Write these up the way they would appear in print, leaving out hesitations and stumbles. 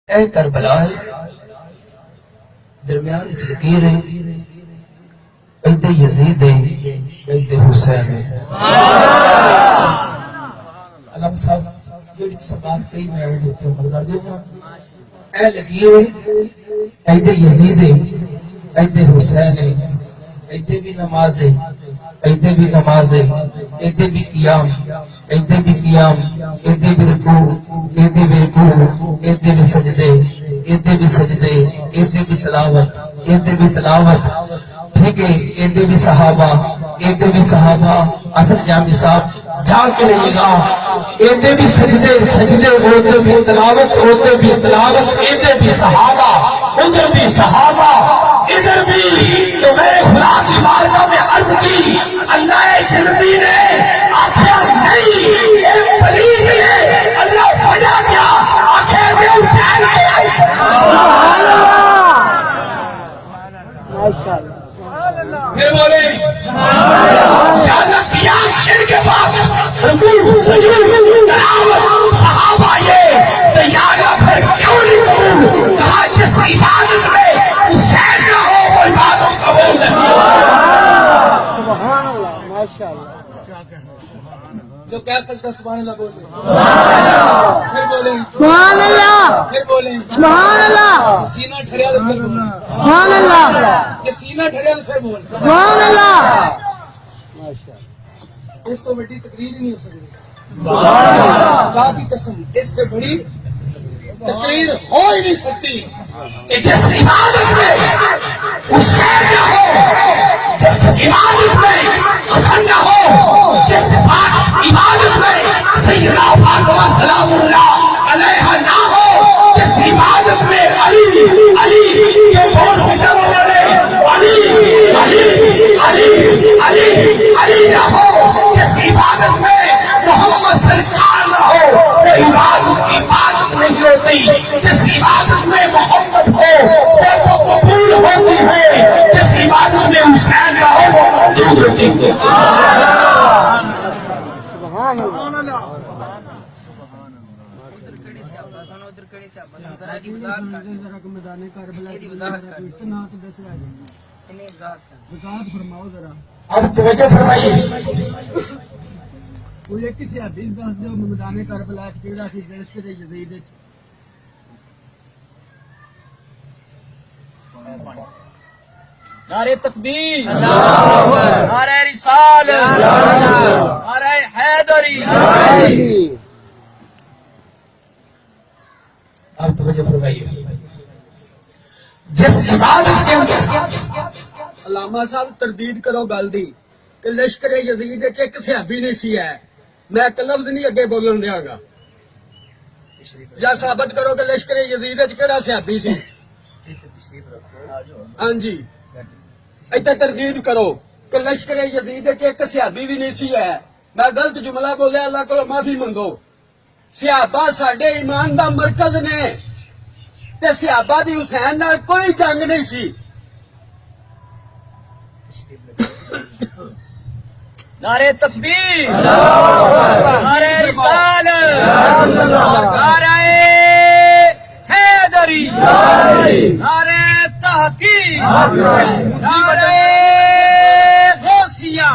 اے کربلا درمیان لکیر ہے، ایدے یزید ہے، ایدے حسین ہے۔ علم صاحب جیڑی تو بات کئی میں آئے دیتے ہوں کر دوں گا۔ اے لکیر ہے، ایدے یزید ہے، ایدے حسین ہے، ایدے بھی نماز ہے، ایدے بھی نماز ہے، ایدے بھی قیام، ایدے بھی قیام، ایدے بھی رکوع، ایدے بھی رکوع، ایدے بھی سجدے، ایدے بھی سجدے، ایدے بھی تلاوت، ایدے بھی تلاوت، ٹھیک ہے، ایدے بھی صحابہ، ایدے بھی صحابہ۔ اصل جامی صاحب جا کے رہیے گا، ایدے بھی سجدے سجدے، ایدے بھی تلاوت، ایدے بھی تلاوت، ایدے بھی صحابہ، ادھر بھی صحابہ، ادھر بھی۔ تو میرے خدا کی بارگاہ میں عرض کی، اللہ جنتی نے آخر نہیں یہ پلید نے، اللہ وجہ کیا آخر میں حسین ہے۔ پھر بولے یا اللہ قیام ان کے پاس، رکوع سجود تلاوت صحابہ یہ، تو یا اللہ پھر کیوں نہیں قبول؟ کہا جس عبادت میں حسین نہ ہو وہ عبادت قبول نہیں۔ سبحان اللہ، ماشاءاللہ۔ جو کہہ سکتا سبحان اللہ بولے، پھر بولیں سبحان اللہ، پھر بولیں سبحان اللہ، سینہ ٹھریا تو پھر بولیں، سبحان اللہ، کہ سینہ ٹھریا تو پھر بولیں۔ سبحان اللہ۔ اس کو بڑی تقریر ہی نہیں ہو سکتی، اللہ کی قسم اس سے بڑی تقریر ہو ہی نہیں سکتی کہ جس عبادت میں حسین نہ ہو، جس عبادت میں حسن نہ ہو، جس عبادت میں سیدنا فاطمہ سلام اللہ علیہا نہ ہو، جس عبادت میں علی علی جو بہت سے جگہ بولے علی علی علی علی علی نہ ہو، جس عبادت میں محمد سرکار نہ ہو وہ عبادت نہیں ہوتی۔ جس عبادت میں محمد ہو وہ قبول ہوتی ہے، جس عبادت میں حسین نہ ہو وہ مردود ہوتی ہے۔ سبحان اللہ۔ اب توجہ فرمائیے، نعرہ تکبیر، نعرہ رسالت، نعرہ حیدری۔ اب توجہ فرمائیے، جس عبادت کے اندر علامہ صاحب تردید کرو گل دی کہ لشکر یزید وچ ایک صحابی نہیں سی ہے، میں ایک لفظ نہیں اگے بولن دیاں گا، یا ثابت کرو کہ لشکر یزید وچ کیڑا صحابی سی۔ ہاں جی، ایتھے تردید کرو کہ لشکر یزید وچ ایک صحابی بھی نہیں سی ہے، میں غلط جملہ بولیا، اللہ کو معافی منگو۔ صحابہ ساڈے ایمان دا مرکز نے، تے صحابہ دی حسین نال کوئی جنگ نہیں سی۔ نعرہ تکبیر، نعرہ رسالت، نعرہ حیدری، نعرہ تحقیق، نعرہ غوثیہ۔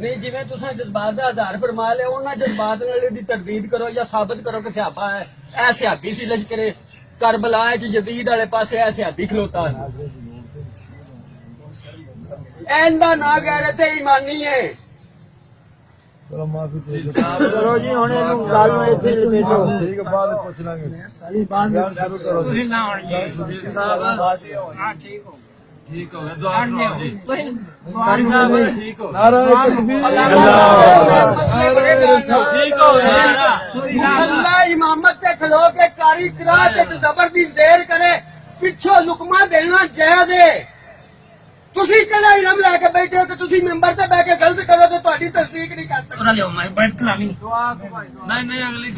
نہیں جی میں تساں جذبات کا آدھار فرما لیا، انہاں جذبات نال دی تردید کرو یا ثابت کرو کہ صحابہ ہے، اے صحابی سی لشکر کربلا وچ یزید والے پاسے اے صحابی کھلوتا ہے۔ این دا نا غیرت ایمانی ہے۔ کرو جی ہن اینو گل نوں ایتھے لپیٹو۔ ٹھیک ہے، بعد وچ پوچھ لیں گے۔ تسی نہ ہون جی صاحب ہاں ٹھیک ہو، ٹھیک ہو گیا، دعا کرو جی۔ قاری صاحب ٹھیک ہو نعرہ تکبیر، ٹھیک ہو گیا۔ اللہ امامت تے کھلو کے کاری کرا تے زبر دی زیر کرے، پچھوں لقمہ دینا جائز ہے۔ تسی کہڑا علم لے کے بیٹھے ہو کہ تسی ممبر تے بیٹھ کے غلط کرو تے تہاڈی تصدیق نہیں کر سکتے۔ نہیں اگلی